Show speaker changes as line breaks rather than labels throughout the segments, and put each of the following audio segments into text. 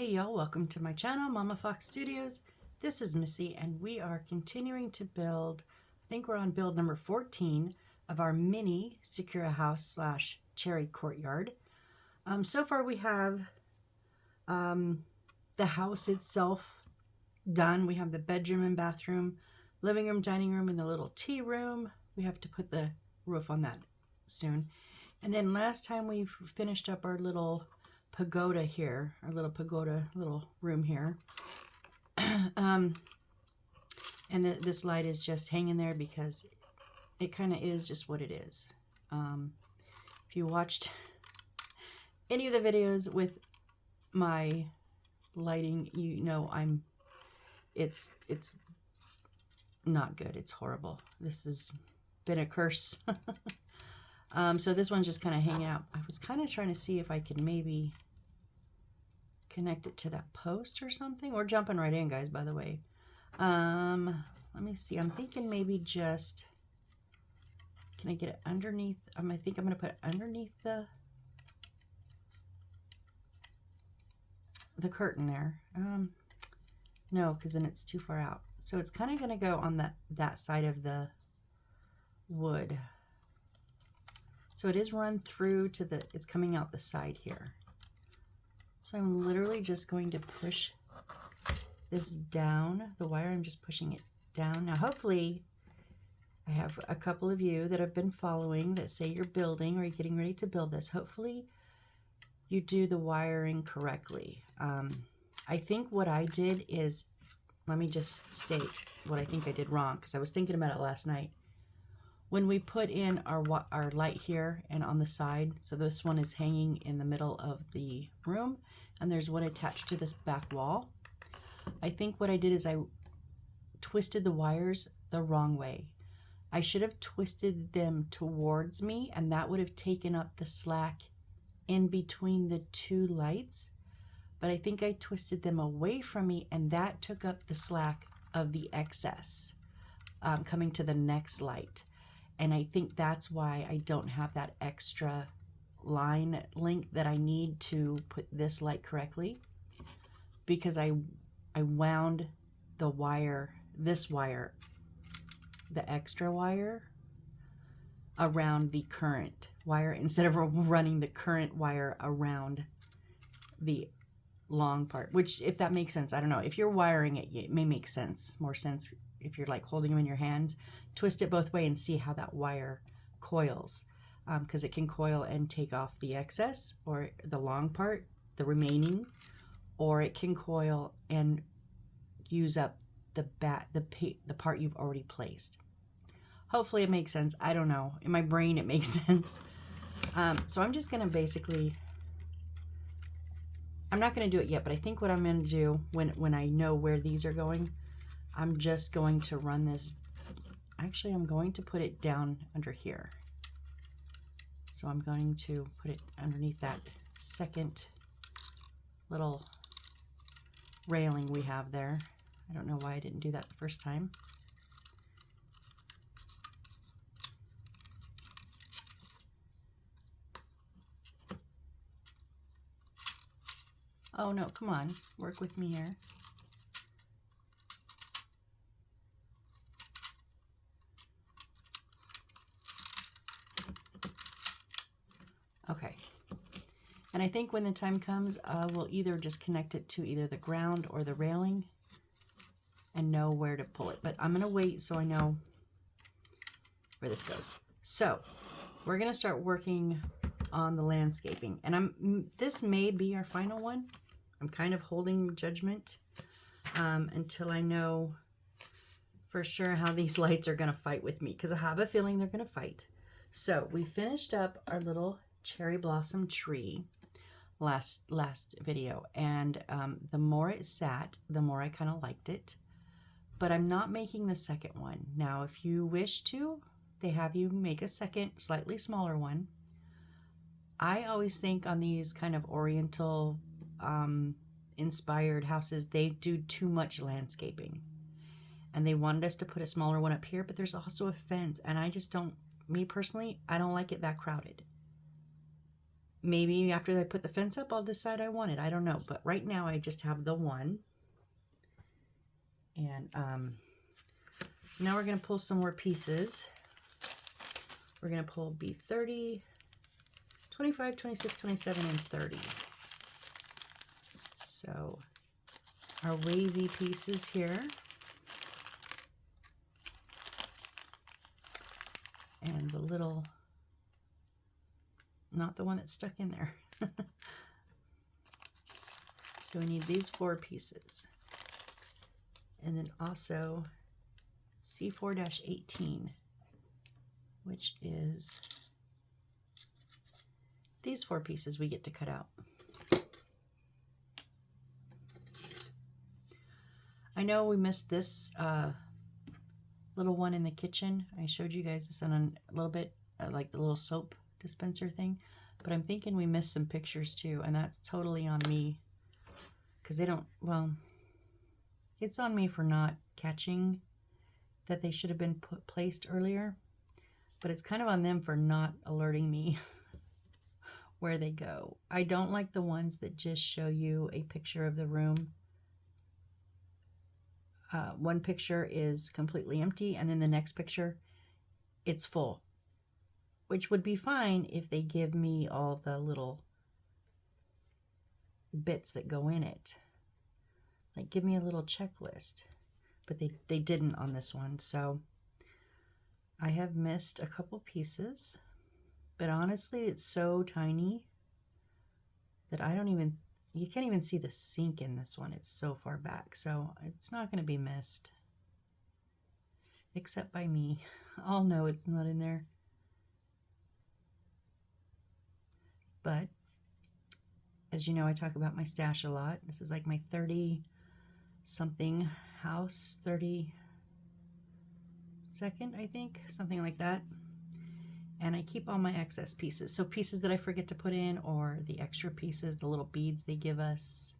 Hey y'all, welcome to my channel, Mama Fox Studios. This is Missy and we are continuing to build, I think we're on build number 14 of our mini Sakura house slash cherry courtyard. So far we have the house itself done. We have the bedroom and bathroom, living room, dining room, and the little tea room. We have to put the roof on that soon. And then last time we finished up our little pagoda here, our little pagoda little room here. And this light is just hanging there because it kind of is just what it is. If you watched any of the videos with my lighting, you know it's not good. It's horrible. This has been a curse. So this one's just kind of hanging out. I was kind of trying to see if I could maybe connect it to that post or something. We're jumping right in, guys, by the way. Let me see. I'm thinking maybe just, can I get it underneath? I think I'm going to put it underneath the curtain there. No, because then it's too far out. So it's kind of going to go on that side of the wood. So it is run through to the, it's coming out the side here. So I'm literally just going to push this down, the wire, I'm just pushing it down. Now hopefully I have a couple of you that have been following that say you're building or you're getting ready to build this. Hopefully you do the wiring correctly. I think what I did is, let me just state what I think I did wrong because I was thinking about it last night. When we put in our light here and on the side, so this one is hanging in the middle of the room and there's one attached to this back wall. I think what I did is I twisted the wires the wrong way. I should have twisted them towards me and that would have taken up the slack in between the two lights. But I think I twisted them away from me and that took up the slack of the excess coming to the next light. And I think that's why I don't have that extra line length that I need to put this light correctly, because I wound the wire, this wire, the extra wire, around the current wire instead of running the current wire around the long part, which, if that makes sense, I don't know. If you're wiring it, it may make sense, more sense if you're like holding them in your hands. Twist it both ways and see how that wire coils, because it can coil and take off the excess or the long part, the remaining, or it can coil and use up the part you've already placed. Hopefully it makes sense. I don't know. In my brain it makes sense. So I'm just going to basically, I'm not going to do it yet, but I think what I'm going to do when I know where these are going, I'm just going to run this. Actually, I'm going to put it down under here. So I'm going to put it underneath that second little railing we have there. I don't know why I didn't do that the first time. Oh no, come on, work with me here. Okay, and I think when the time comes, we'll either just connect it to either the ground or the railing and know where to pull it. But I'm going to wait so I know where this goes. So we're going to start working on the landscaping. And this may be our final one. I'm kind of holding judgment until I know for sure how these lights are going to fight with me, because I have a feeling they're going to fight. So we finished up our little cherry blossom tree last video, and the more it sat, the more I kind of liked it. But I'm not making the second one. Now, if you wish to, they have you make a second, slightly smaller one. I always think on these kind of oriental inspired houses, they do too much landscaping. And they wanted us to put a smaller one up here, but there's also a fence, and I just don't, me personally, I don't like it that crowded. Maybe after I put the fence up, I'll decide I want it. I don't know. But right now I just have the one. And so now we're going to pull some more pieces. We're going to pull B30, 25, 26, 27, and 30. So our wavy pieces here. And the little, not the one that's stuck in there. So we need these 4 pieces. And then also C4-18, which is these 4 pieces we get to cut out. I know we missed this little one in the kitchen. I showed you guys this on a little bit, like the little soap dispenser thing, but I'm thinking we missed some pictures too, and that's totally on me, because they don't, well, it's on me for not catching that they should have been placed earlier, but it's kind of on them for not alerting me where they go. I don't like the ones that just show you a picture of the room. One picture is completely empty, and then the next picture, it's full, which would be fine if they give me all the little bits that go in it. Like, give me a little checklist, but they didn't on this one. So I have missed a couple pieces, but honestly, it's so tiny that I don't even, you can't even see the sink in this one. It's so far back, so it's not going to be missed, except by me. I'll know it's not in there. But as you know, I talk about my stash a lot. This is like my 30-something house, 32nd, I think, something like that. And I keep all my excess pieces. So pieces that I forget to put in, or the extra pieces, the little beads they give us,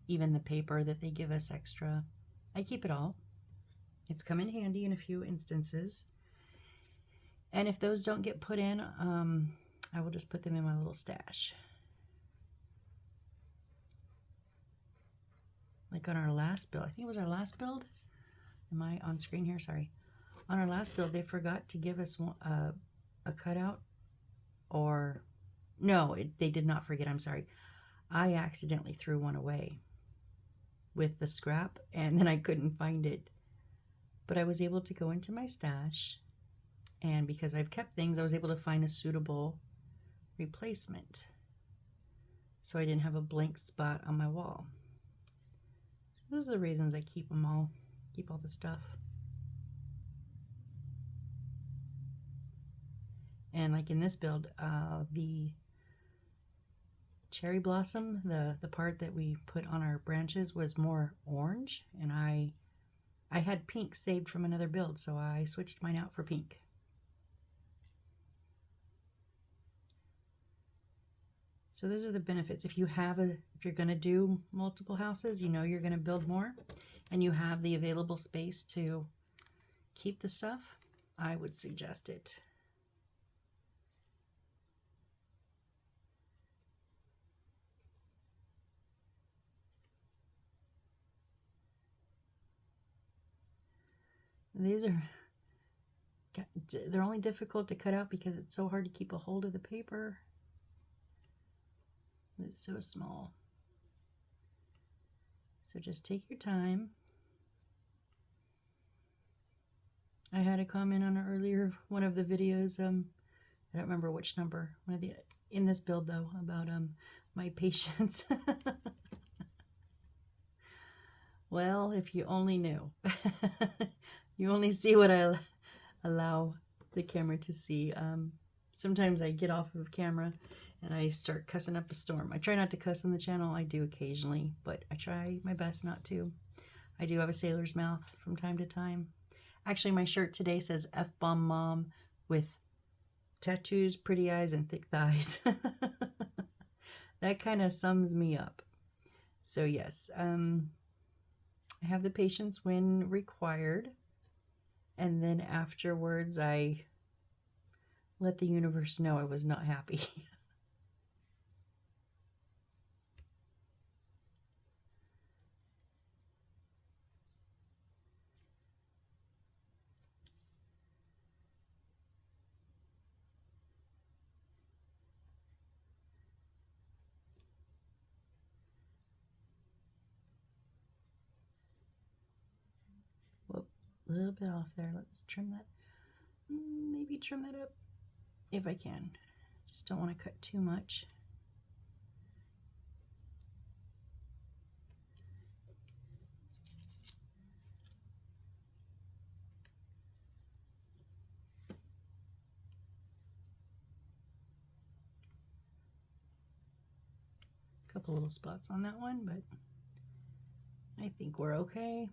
even the paper that they give us extra. I keep it all. It's come in handy in a few instances. And if those don't get put in, I will just put them in my little stash. Like on our last build, I think it was our last build. Am I on screen here? Sorry. On our last build, they forgot to give us a cutout, or no, they did not forget. I'm sorry. I accidentally threw one away with the scrap, and then I couldn't find it. But I was able to go into my stash, and because I've kept things, I was able to find a suitable replacement. So I didn't have a blank spot on my wall. So those are the reasons I keep them all, keep all the stuff. And like in this build, the cherry blossom, the part that we put on our branches was more orange, and I had pink saved from another build, so I switched mine out for pink. So those are the benefits. If you're going to do multiple houses, you know you're going to build more, and you have the available space to keep the stuff, I would suggest it. These are, they're only difficult to cut out because it's so hard to keep a hold of the paper. It's so small. So just take your time. I had a comment on one of the videos, I don't remember which number, in this build though, about my patience. Well, if you only knew. You only see what I allow the camera to see. Sometimes I get off of camera and I start cussing up a storm. I try not to cuss on the channel. I do occasionally, but I try my best not to. I do have a sailor's mouth from time to time. Actually, my shirt today says F-bomb mom with tattoos, pretty eyes, and thick thighs. That kind of sums me up. So yes, I have the patience when required. And then afterwards, I let the universe know I was not happy. a little bit off there. Let's trim that. Maybe trim that up if I can. Just don't want to cut too much. Couple little spots on that one, but I think we're okay.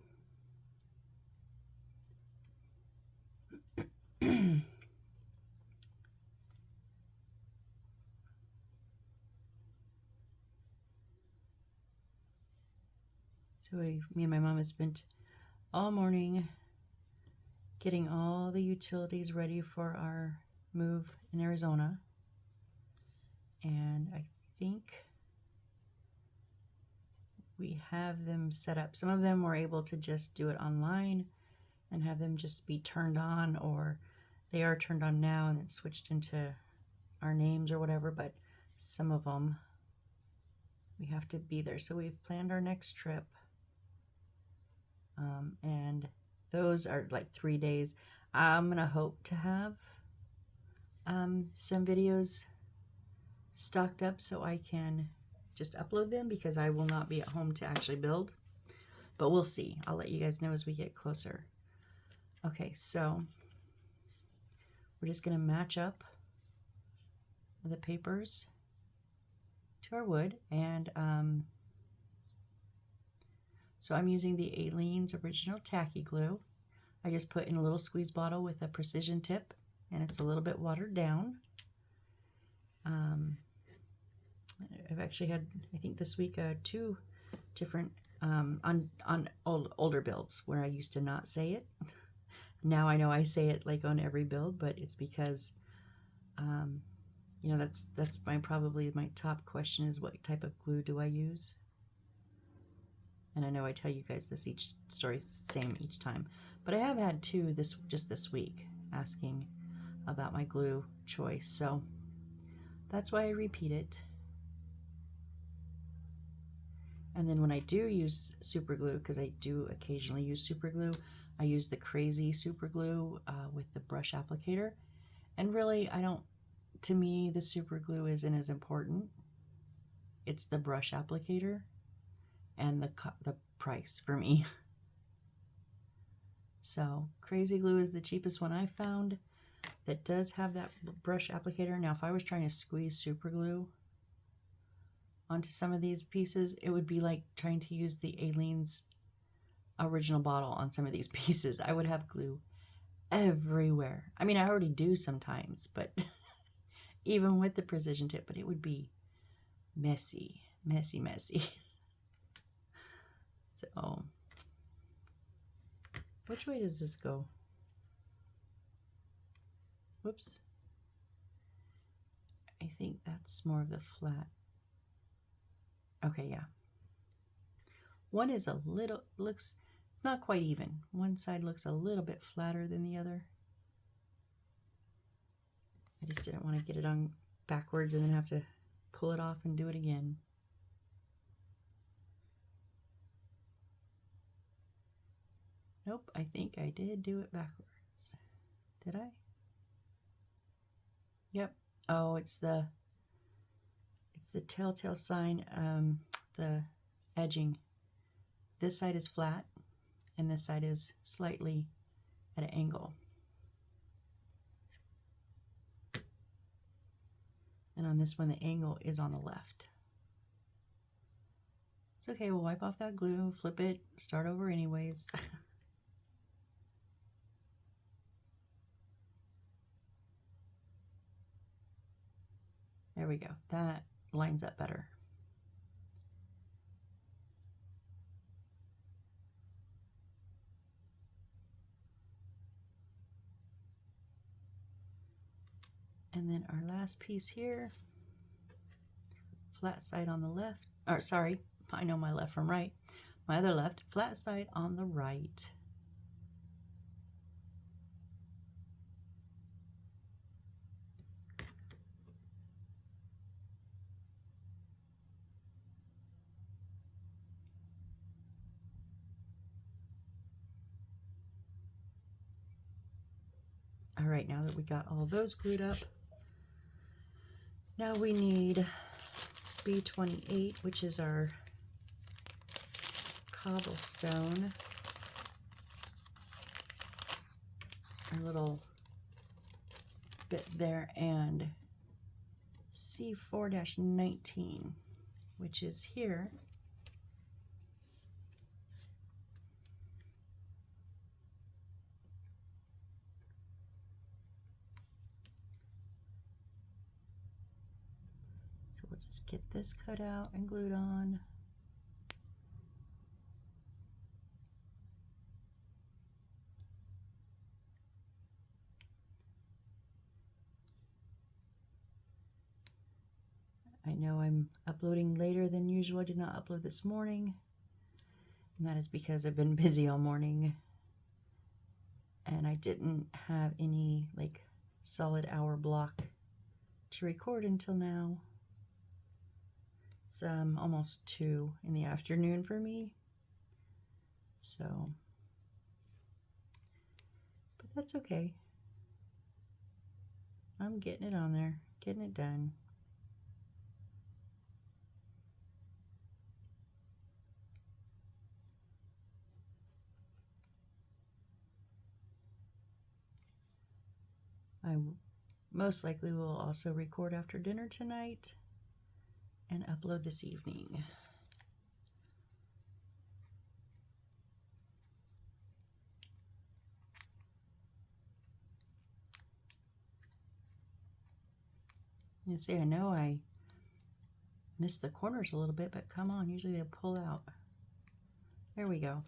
So me and my mom have spent all morning getting all the utilities ready for our move in Arizona. And I think we have them set up. Some of them were able to just do it online and have them just be turned on, or they are turned on now and it's switched into our names or whatever, but some of them we have to be there. So we've planned our next trip, and those are like 3 days. I'm gonna hope to have some videos stocked up so I can just upload them, because I will not be at home to actually build, but we'll see. I'll let you guys know as we get closer. Okay, so we're just gonna match up the papers to our wood, and so I'm using the Aleene's Original Tacky Glue. I just put in a little squeeze bottle with a precision tip, and it's a little bit watered down. I've actually had, I think this week, 2 different on older builds where I used to not say it. Now I know I say it like on every build, but it's because you know, that's probably my top question is, what type of glue do I use? And I know I tell you guys this each story same each time, but I have had 2 just this week asking about my glue choice, so that's why I repeat it. And then when I do use super glue, because I do occasionally use super glue, I use the Crazy super glue with the brush applicator. And really, to me, the super glue isn't as important. It's the brush applicator and the price for me. So Crazy glue is the cheapest one I found that does have that brush applicator. Now, if I was trying to squeeze super glue onto some of these pieces, it would be like trying to use the Aleene's Original bottle on some of these pieces. I would have glue everywhere. I mean, I already do sometimes, but even with the precision tip, but it would be messy, messy, messy. So, which way does this go? Whoops. I think that's more of the flat. Okay, yeah. One is a little, it's not quite even. One side looks a little bit flatter than the other. I just didn't want to get it on backwards and then have to pull it off and do it again. Nope, I think I did do it backwards. Did I? Yep. Oh, it's the telltale sign, the edging. This side is flat and this side is slightly at an angle. And on this one, the angle is on the left. It's okay, we'll wipe off that glue, flip it, start over anyways. There we go. That lines up better. And then our last piece here, flat side on the left, or sorry, I know my left from right. My other left, flat side on the right. All right, now that we got all those glued up, now we need B28, which is our cobblestone, our little bit there, and C4-19, which is here. So we'll just get this cut out and glued on. I know I'm uploading later than usual. I did not upload this morning, and that is because I've been busy all morning, and I didn't have any like solid hour block to record until now. It's almost 2 in the afternoon for me, so, but that's okay. I'm getting it on there, getting it done. I most likely will also record after dinner tonight and upload this evening. You see, I know I missed the corners a little bit, but come on, usually they pull out. There we go.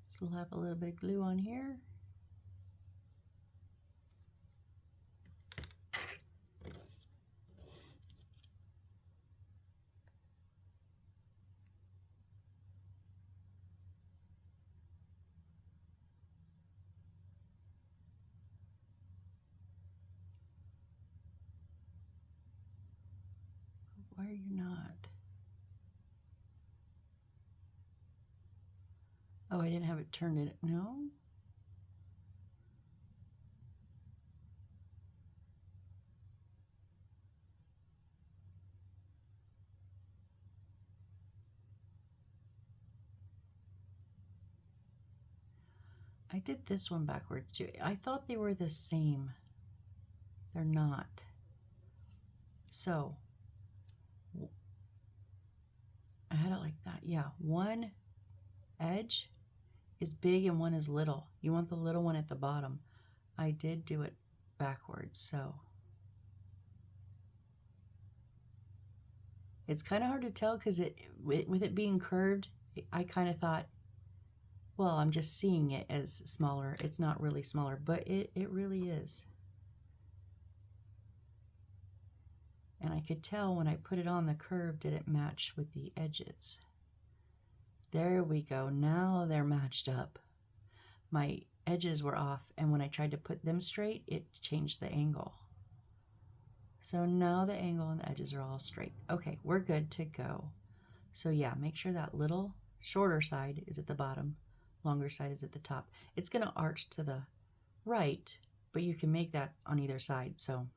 Slap a little bit of glue on here. Why are you not? Oh, I didn't have it turned in. No? I did this one backwards too. I thought they were the same. They're not. So, I had it like that. Yeah, one edge is big and one is little. You want the little one at the bottom. I did do it backwards, so. It's kind of hard to tell because with it being curved, I kind of thought, well, I'm just seeing it as smaller. It's not really smaller, but it really is. And I could tell when I put it on the curve, did it match with the edges? There we go. Now they're matched up. My edges were off, and when I tried to put them straight, it changed the angle. So now the angle and the edges are all straight. Okay, we're good to go. So yeah, make sure that little shorter side is at the bottom, longer side is at the top. It's going to arch to the right, but you can make that on either side. So,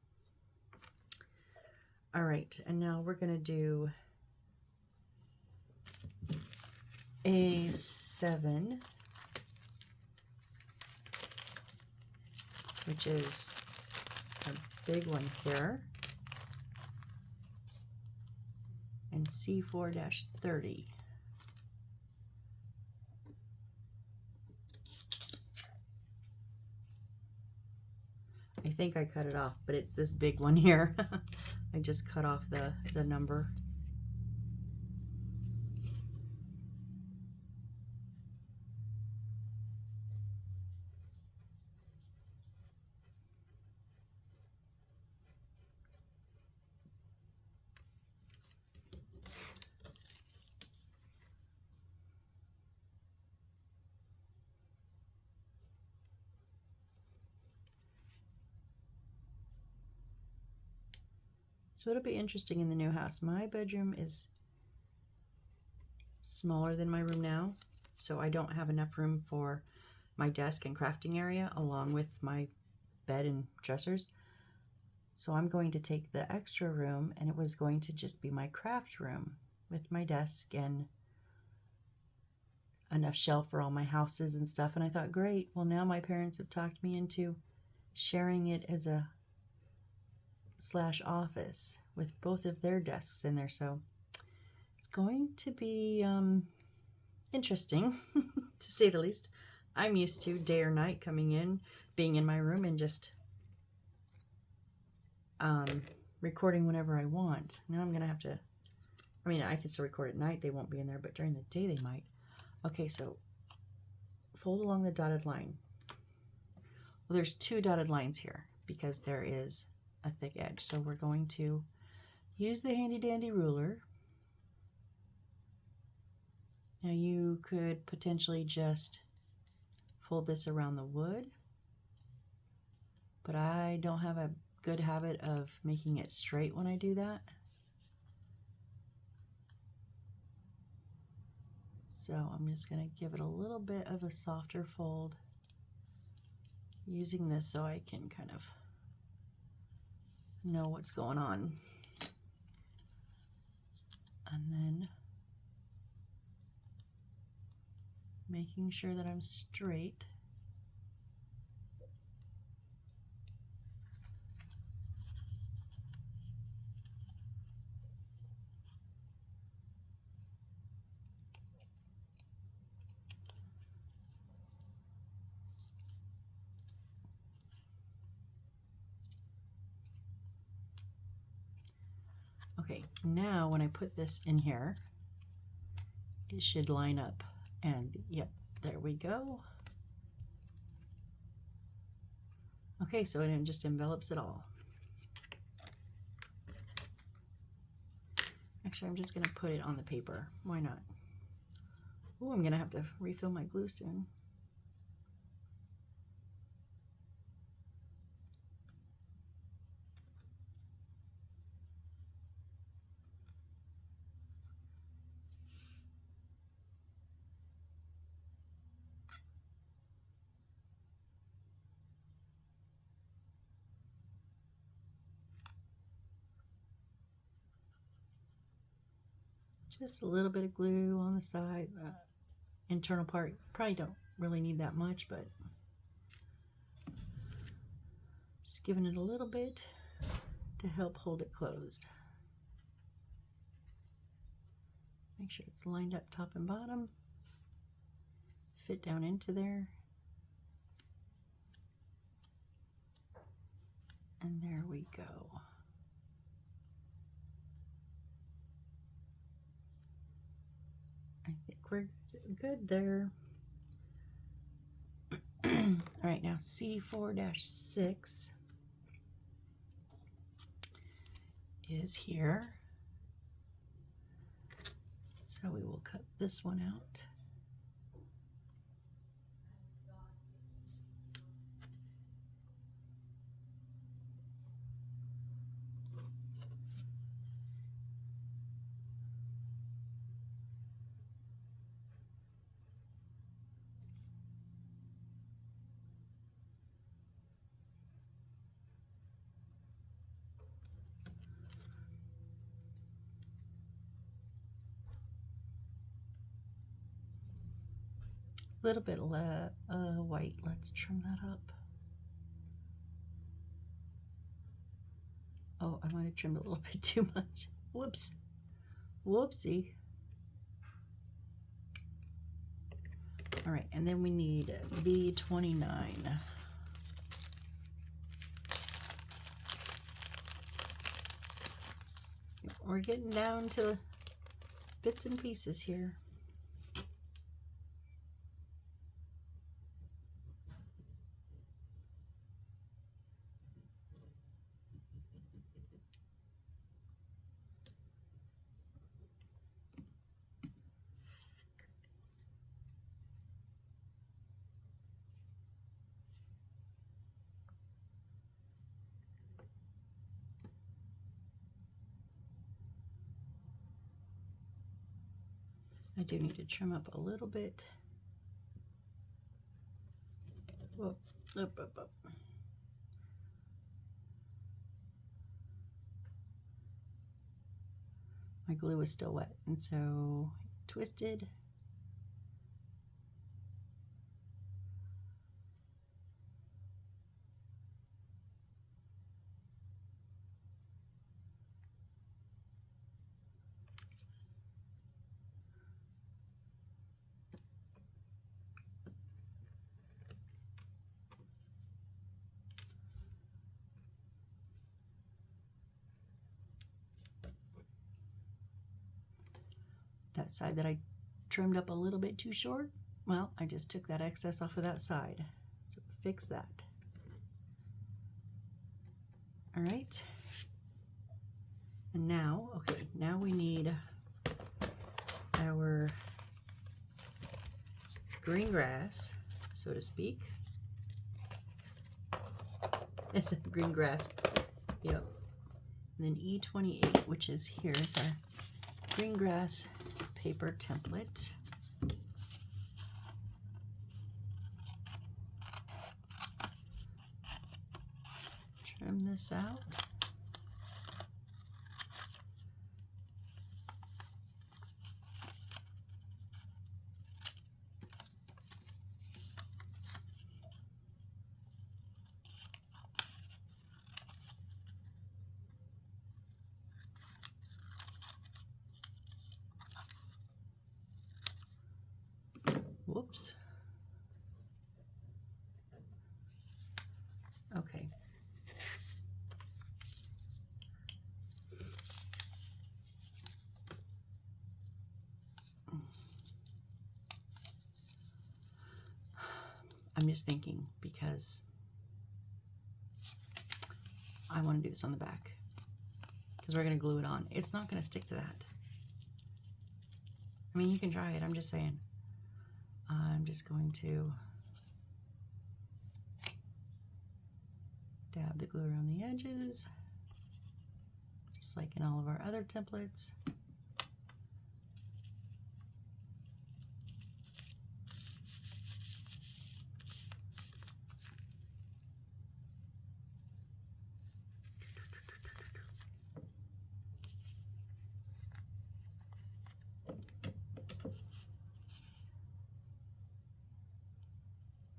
all right, and now we're going to do A7, which is a big one here, and C4-30. I think I cut it off, but it's this big one here. I just cut off the number. So it'll be interesting in the new house. My bedroom is smaller than my room now, so I don't have enough room for my desk and crafting area along with my bed and dressers. So I'm going to take the extra room, and it was going to just be my craft room with my desk and enough shelf for all my houses and stuff. And I thought, great, well, now my parents have talked me into sharing it as a / office with both of their desks in there. So it's going to be interesting to say the least. I'm used to day or night coming in, being in my room and just recording whenever I want. Now I'm gonna have to, I mean, I can still record at night, they won't be in there, but during the day they might. Okay, so fold along the dotted line. Well, there's 2 dotted lines here because there is a thick edge. So we're going to use the handy dandy ruler. Now you could potentially just fold this around the wood, but I don't have a good habit of making it straight when I do that. So I'm just going to give it a little bit of a softer fold using this so I can kind of know what's going on. And then making sure that I'm straight. Okay, now when I put this in here, it should line up. And yep, there we go. Okay, so it just envelops it all. Actually, I'm just going to put it on the paper. Why not? Oh, I'm going to have to refill my glue soon. Just a little bit of glue on the side, internal part. Probably don't really need that much, but just giving it a little bit to help hold it closed. Make sure it's lined up top and bottom. Fit down into there. And there we go. I think we're good there. All right, now C4-6 is here. So we will cut this one out. Little bit white. Let's trim that up. Oh, I might have trimmed a little bit too much. Whoops. Whoopsie. All right, and then we need B29. We're getting down to bits and pieces here. do need to trim up a little bit. Whoop, up, up, up. My glue is still wet, and so twisted. That side that I trimmed up a little bit too short, well, I just took that excess off of that side. So fix that. All right. And now, okay, now we need our green grass, so to speak. It's a green grass, yep. And then E28, which is here, it's our green grass paper template. Trim this out. Whoops. Okay. I'm just thinking because I want to do this on the back because we're going to glue it on. It's not going to stick to that. I mean, you can try it. I'm just saying. I'm just going to dab the glue around the edges, just like in all of our other templates.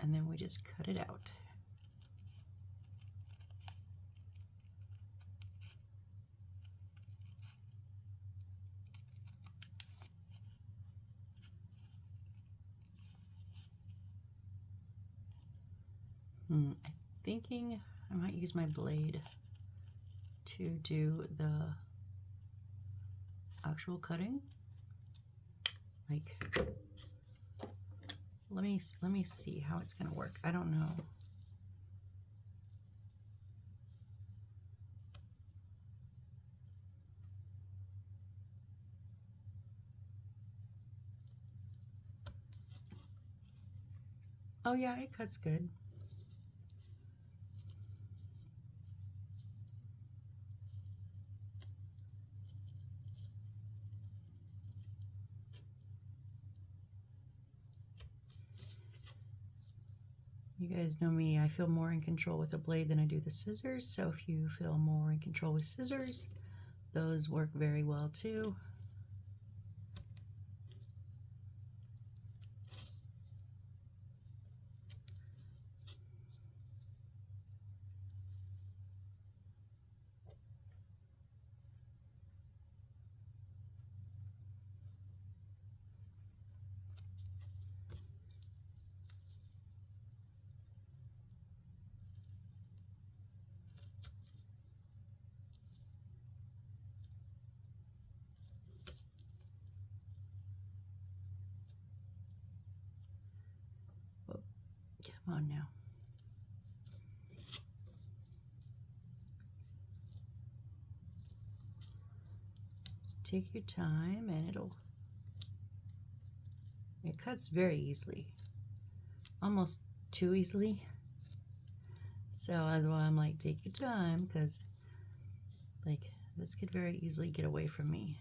And then we just cut it out. I'm thinking I might use my blade to do the actual cutting. Like, let me see how it's gonna work. I don't know. Oh yeah, it cuts good. You guys know me, I feel more in control with a blade than I do the scissors, so if you feel more in control with scissors, those work very well too. Come on now. Just take your time and it cuts very easily. Almost too easily. So that's why I'm like, take your time, because like this could very easily get away from me.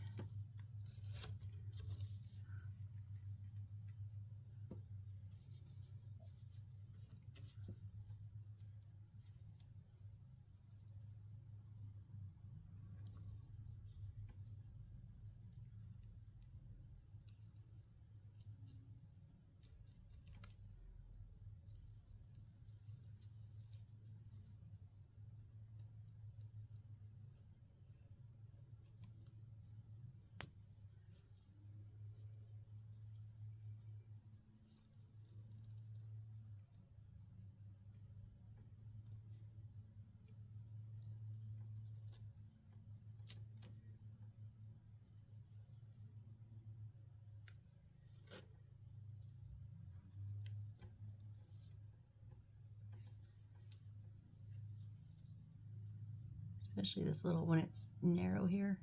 especially this little, when it's narrow here,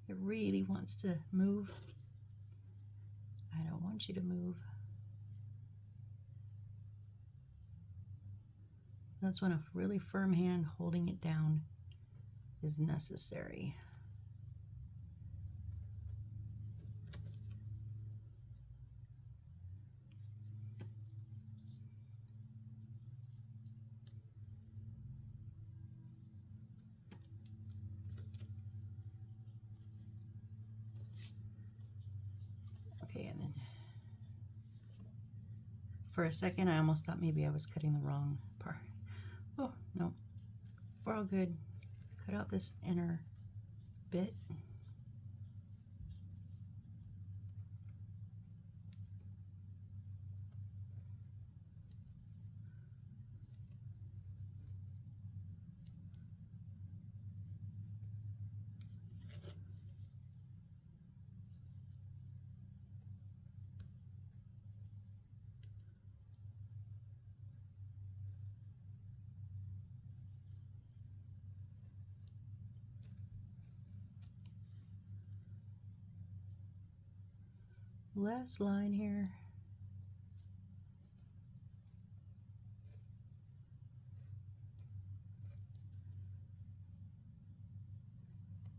it really wants to move. I don't want you to move. That's when a really firm hand holding it down is necessary. Okay, and then for a second I almost thought maybe I was cutting the wrong part. Oh, no, we're all good. Cut out this inner bit. Last line here.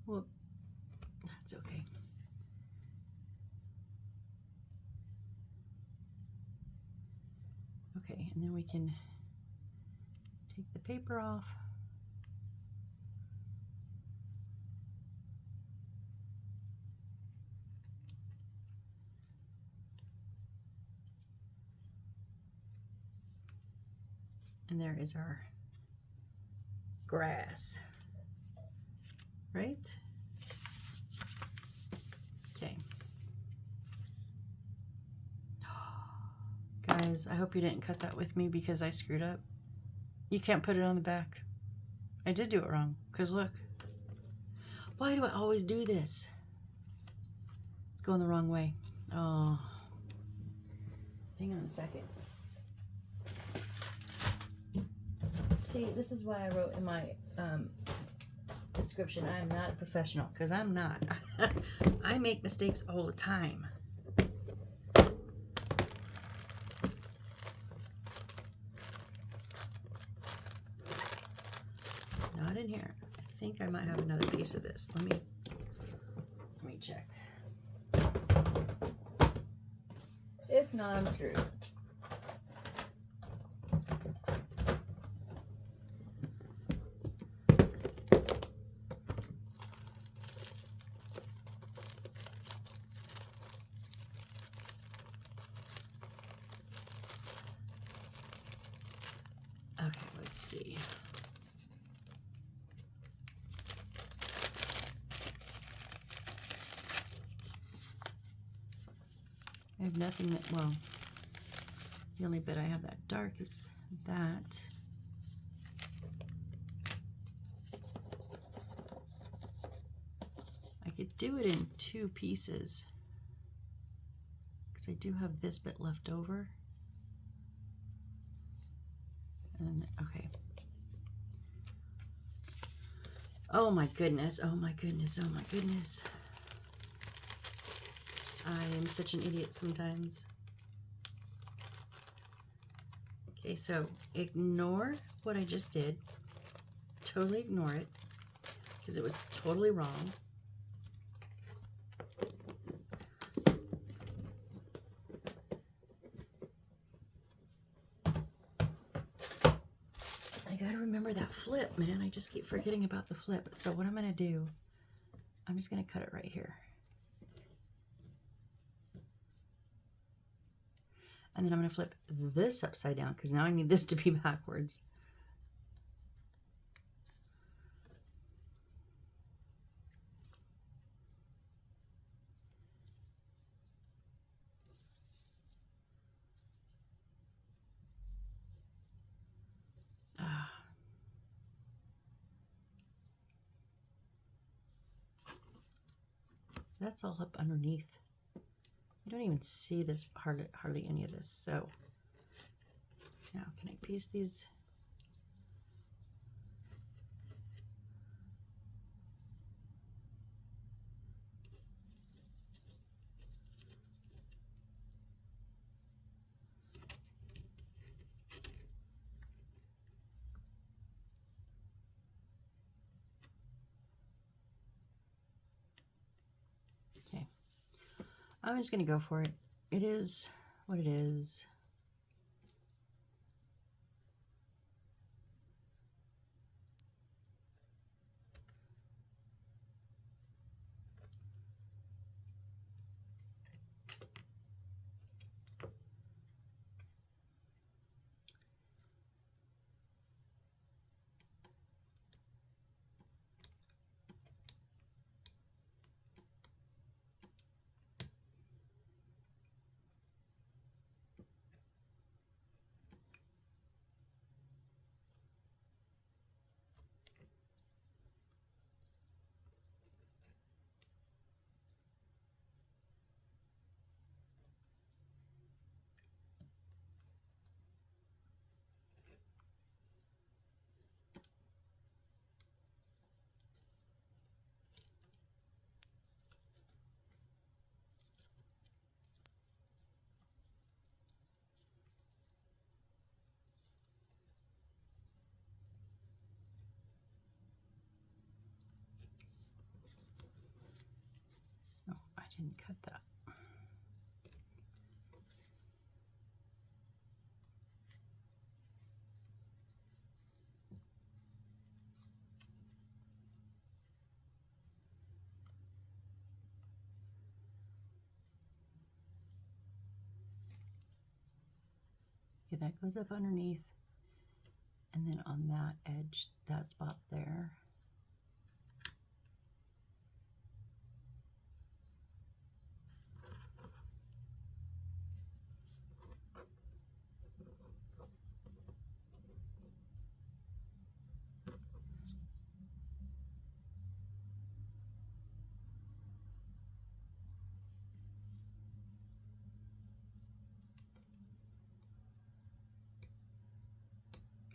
Whoop, that's okay. Okay, and then we can take the paper off. And there is our grass, right? Okay. Guys, I hope you didn't cut that with me because I screwed up. You can't put it on the back. I did do it wrong, because look. Why do I always do this? It's going the wrong way. Oh. Hang on a second. See, this is why I wrote in my description, I'm not a professional, because I'm not. I make mistakes all the time. Not in here. I think I might have another piece of this. Let me check. If not, I'm screwed. Okay, let's see. I have nothing that, well, the only bit I have that dark is that. I could do it in 2 pieces because I do have this bit left over. And okay. Oh my goodness, oh my goodness, oh my goodness. I am such an idiot sometimes. Okay, so ignore what I just did. Totally ignore it because it was totally wrong. I gotta remember that flip, man. I just keep forgetting about the flip. So what I'm gonna do, I'm just gonna cut it right here. And then I'm going to flip this upside down because now I need this to be backwards. That's all up underneath. You don't even see this, hardly any of this. So now can I piece these? I'm just going to go for it. It is what it is. Oh, I didn't cut that. Okay, that goes up underneath. And then on that edge, that spot there.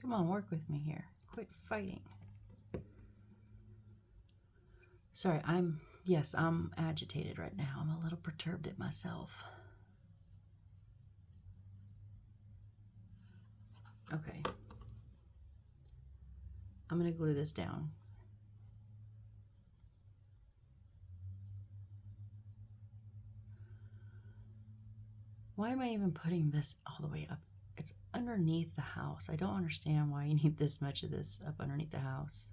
Come on, work with me here. Quit fighting. Sorry, I'm agitated right now. I'm a little perturbed at myself. Okay. I'm going to glue this down. Why am I even putting this all the way up? It's underneath the house. I don't understand why you need this much of this up underneath the house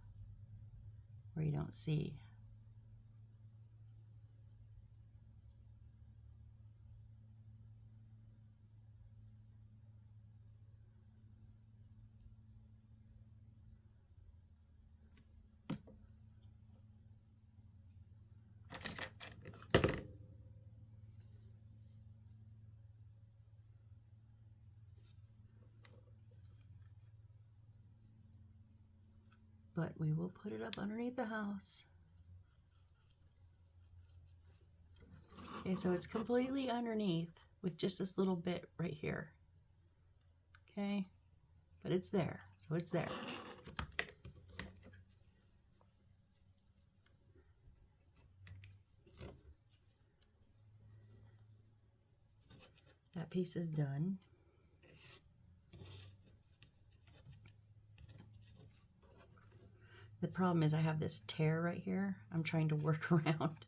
where you don't see. But we will put it up underneath the house. Okay, so it's completely underneath with just this little bit right here. Okay, but it's there, so it's there. That piece is done. The problem is I have this tear right here. I'm trying to work around.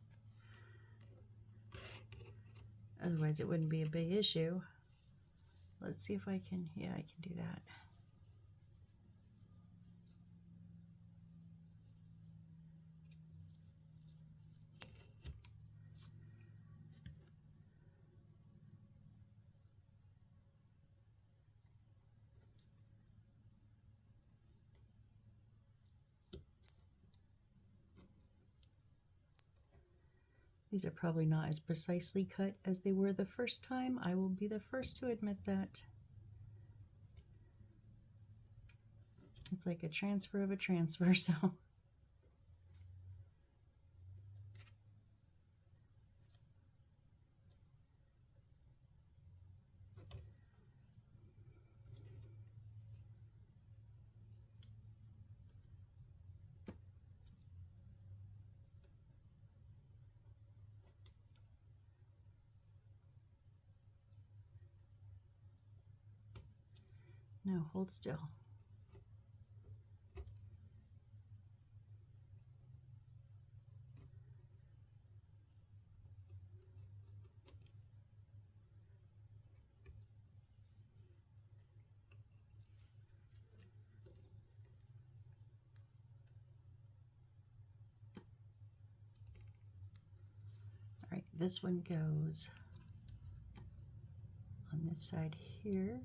Otherwise, it wouldn't be a big issue. Let's see if I can, yeah, I can do that. These are probably not as precisely cut as they were the first time. I will be the first to admit that. It's like a transfer of a transfer, so. No, hold still. right, this one goes on this side here.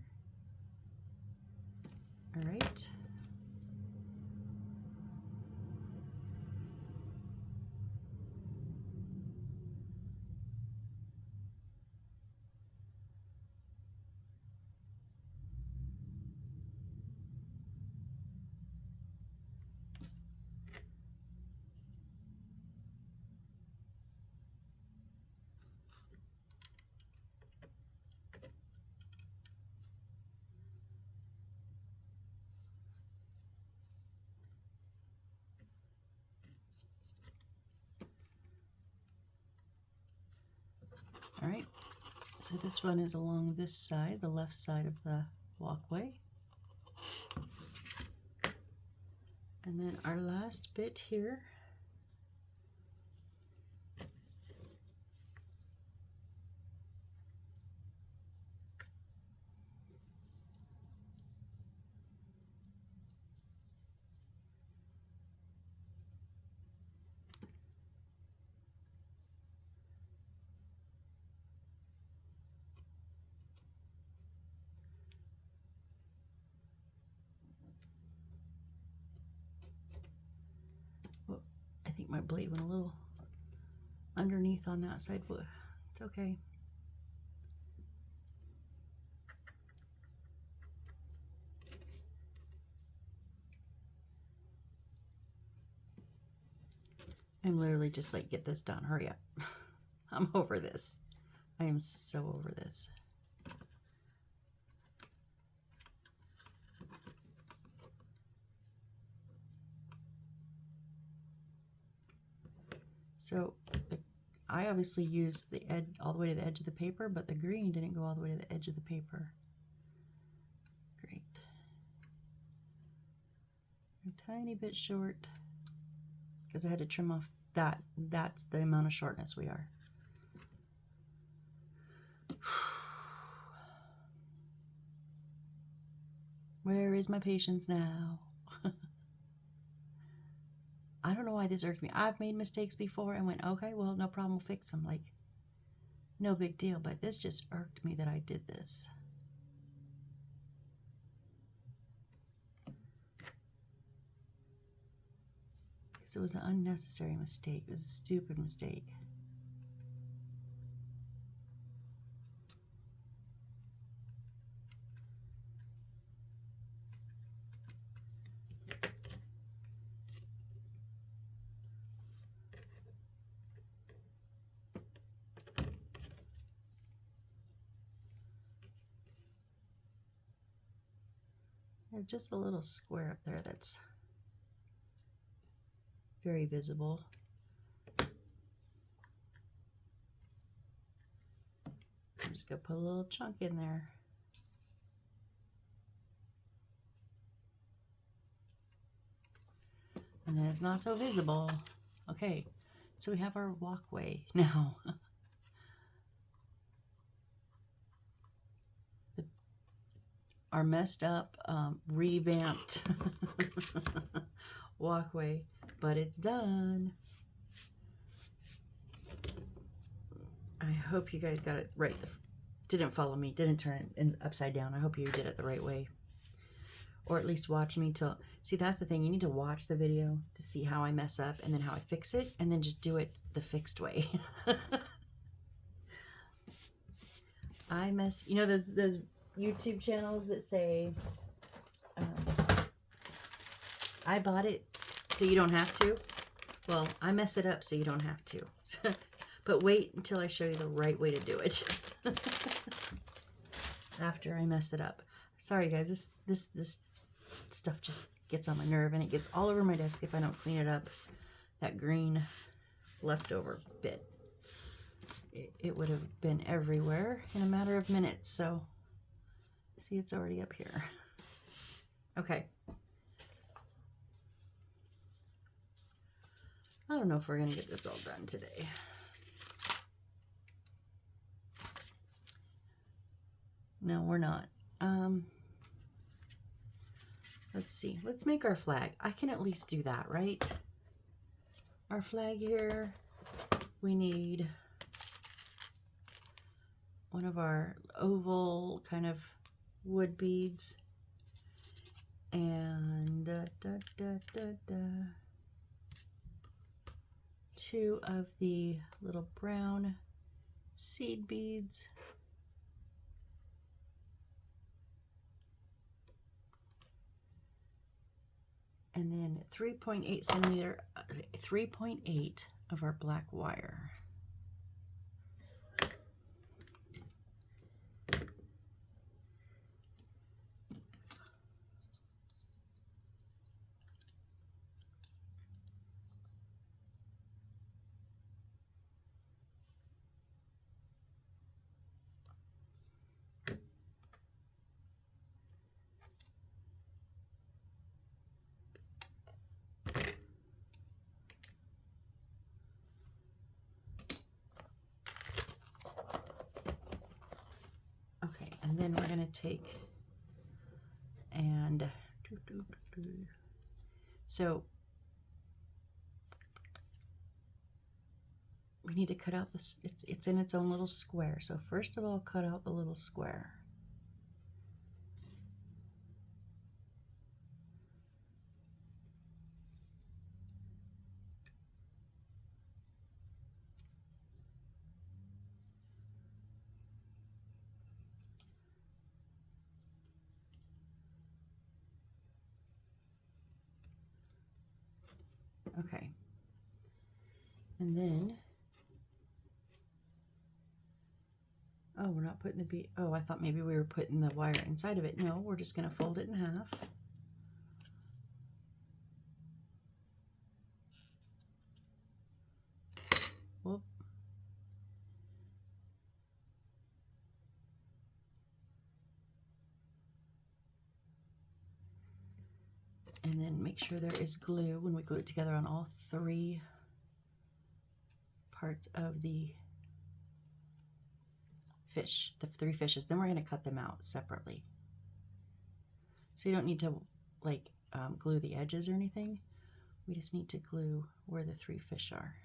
All right. All right, so this one is along this side, the left side of the walkway. And then our last bit here, I think my blade went a little underneath on that side, but it's okay. I'm literally just like, get this done, hurry up. I'm over this. I am so over this. So I obviously used the edge all the way to the edge of the paper, but the green didn't go all the way to the edge of the paper. Great. A tiny bit short because I had to trim off that. That's the amount of shortness we are. Where is my patience now? I don't know why this irked me. I've made mistakes before and went, okay, well, no problem, we'll fix them. Like, no big deal. But this just irked me that I did this. Because it was an unnecessary mistake. It was a stupid mistake. There's just a little square up there that's very visible. So I'm just going to put a little chunk in there. And then it's not so visible. Okay, so we have our walkway now. Our messed up, revamped walkway, but it's done. I hope you guys got it right. Didn't follow me, didn't turn it upside down. I hope you did it the right way. Or at least watch me till, see, that's the thing. You need to watch the video to see how I mess up and then how I fix it, and then just do it the fixed way. I mess, you know, those YouTube channels that say, I bought it so you don't have to. Well, I mess it up so you don't have to. But wait until I show you the right way to do it. After I mess it up. Sorry guys, this stuff just gets on my nerve, and it gets all over my desk if I don't clean it up. That green leftover bit. It would have been everywhere in a matter of minutes, so see, it's already up here. Okay. I don't know if we're going to get this all done today. No, we're not. Let's see. Let's make our flag. I can at least do that, right? Our flag here, we need one of our oval kind of wood beads, and two of the little brown seed beads, and then 3.8 centimeter, 3.8 of our black wire. Okay, and then we're going to take and so we need to cut out this, it's in its own little square. So first of all, cut out the little square. Okay, and then, oh, we're not putting the bead, oh, I thought maybe we were putting the wire inside of it. No, we're just going to fold it in half. Whoop. And then make sure there is glue when we glue it together on all three parts of the fish, the three fishes. Then we're going to cut them out separately. So you don't need to like glue the edges or anything. We just need to glue where the three fish are.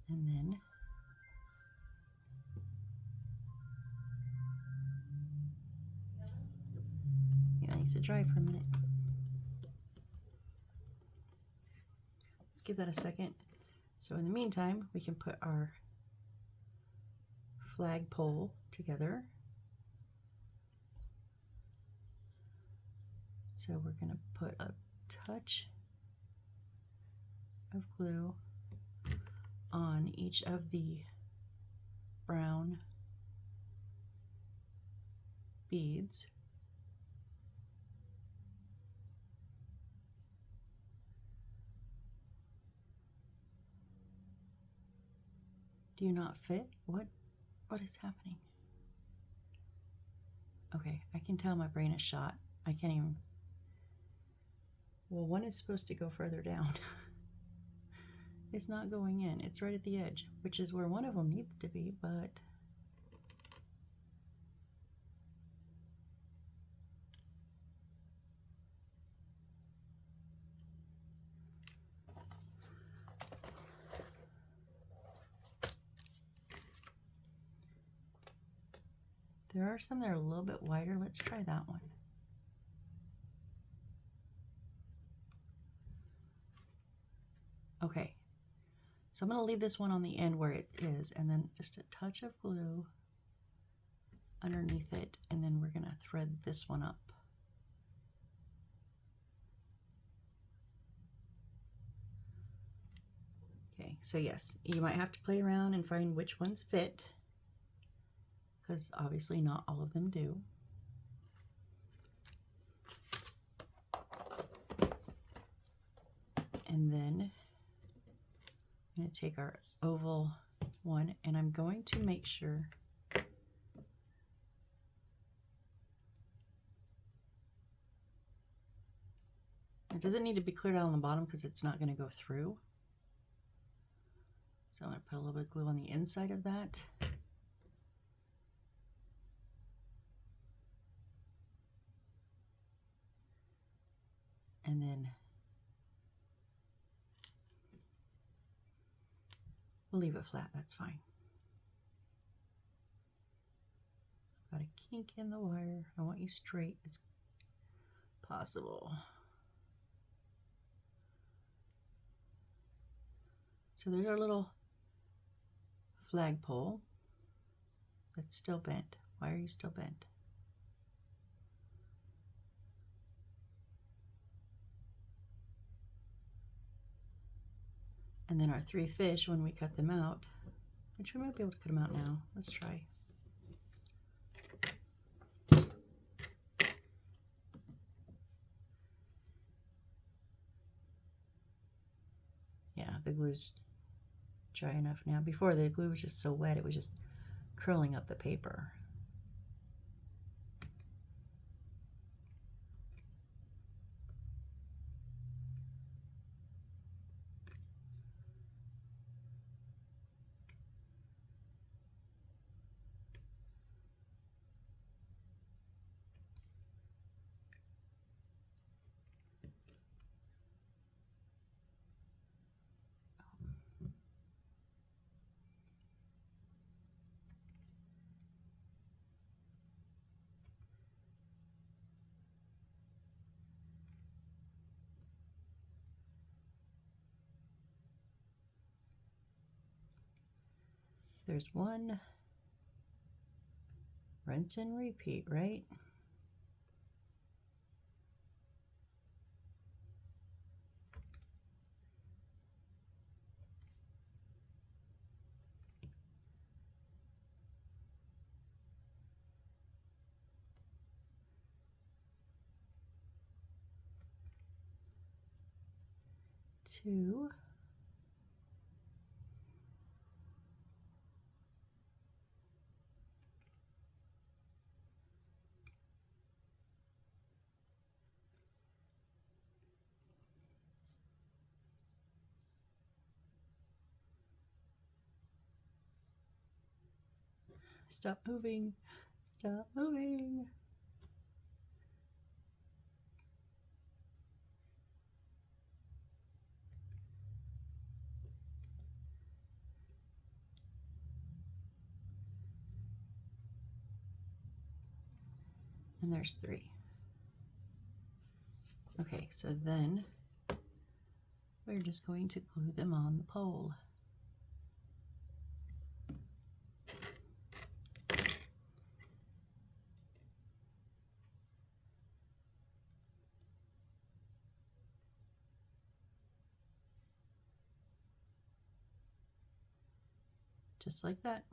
And then it needs to dry for a minute. Let's give that a second. So in the meantime, we can put our flagpole together. So we're going to put a touch of glue on each of the brown beads. Do you not fit? What is happening? Okay, I can tell my brain is shot. I can't even. Well, one is supposed to go further down. It's not going in. It's right at the edge, which is where one of them needs to be, but there are some that are a little bit wider. Let's try that one. Okay, so I'm going to leave this one on the end where it is, and then just a touch of glue underneath it, and then we're going to thread this one up. Okay, so yes, you might have to play around and find which ones fit, because obviously not all of them do. And then I'm going to take our oval one, and I'm going to make sure it doesn't need to be cleared out on the bottom because it's not going to go through. So I'm going to put a little bit of glue on the inside of that. and then we'll leave it flat, that's fine. Got a kink in the wire. I want you straight as possible. So there's our little flagpole that's still bent. Why are you still bent? And then our 3 fish, when we cut them out, which we might be able to cut them out now. Let's try. Yeah, the glue's dry enough now. Before, the glue was just so wet, it was just curling up the paper. There's one. Rinse and repeat, right? Two. Stop moving. Stop moving. And there's 3. Okay, so then we're just going to glue them on the pole. Just like that.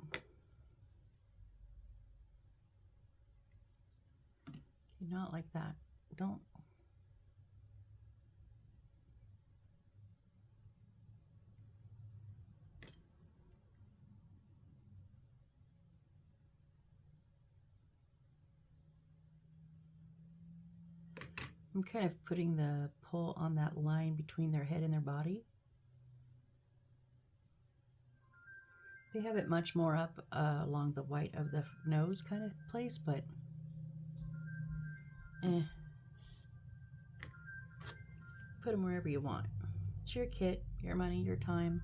Okay, not like that. Don't. I'm kind of putting the pole on that line between their head and their body. They have it much more up along the white of the nose kind of place, but put them wherever you want. It's your kit, your money, your time.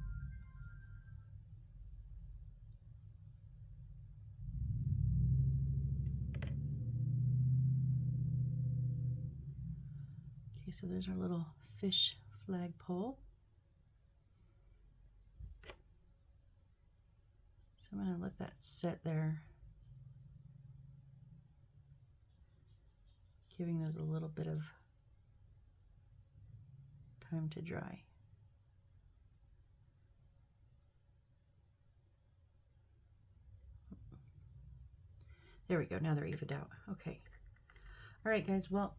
Okay, so there's our little fish flagpole. So I'm going to let that set there, giving those a little bit of time to dry. There we go. Now they're evened out. Okay. All right, guys. Well,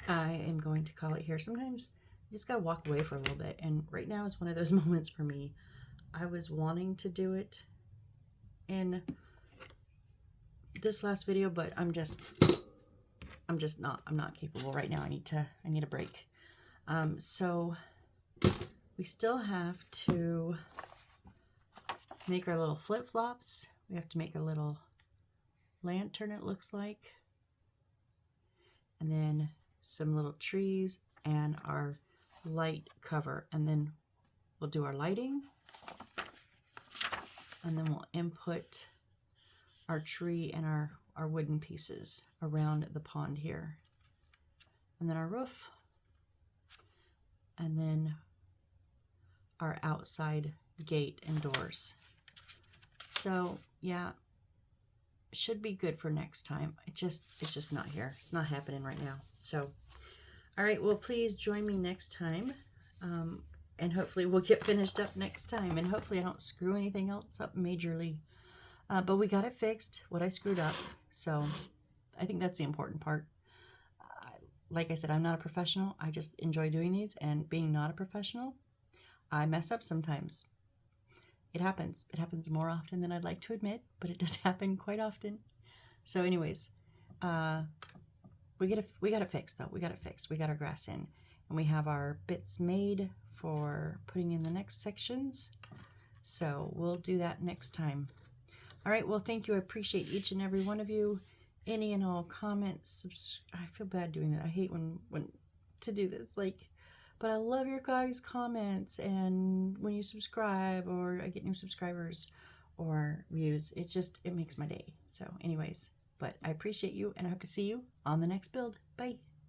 I am going to call it here. Sometimes you just got to walk away for a little bit. And right now is one of those moments for me. I was wanting to do it in this last video, but I'm not capable right now. I need a break. So we still have to make our little flip-flops. We have to make a little lantern, it looks like. And then some little trees, and our light cover. And then we'll do our lighting. And then we'll input our tree and our wooden pieces around the pond here. And then our roof. And then our outside gate and doors. So yeah, should be good for next time. It's just not here. It's not happening right now. So, all right, well, please join me next time. And hopefully we'll get finished up next time. And hopefully I don't screw anything else up majorly. But we got it fixed, what I screwed up. So I think that's the important part. Like I said, I'm not a professional. I just enjoy doing these. And being not a professional, I mess up sometimes. It happens. It happens more often than I'd like to admit, but it does happen quite often. So anyways, we got it fixed though. We got it fixed. We got our grass in. And we have our bits made for putting in the next sections. So we'll do that next time. All right, well, thank you. I appreciate each and every one of you. Any and all comments. I feel bad doing that. I hate when to do this. But I love your guys' comments, and when you subscribe, or I get new subscribers or views, it makes my day. So anyways, but I appreciate you, and I hope to see you on the next build. Bye.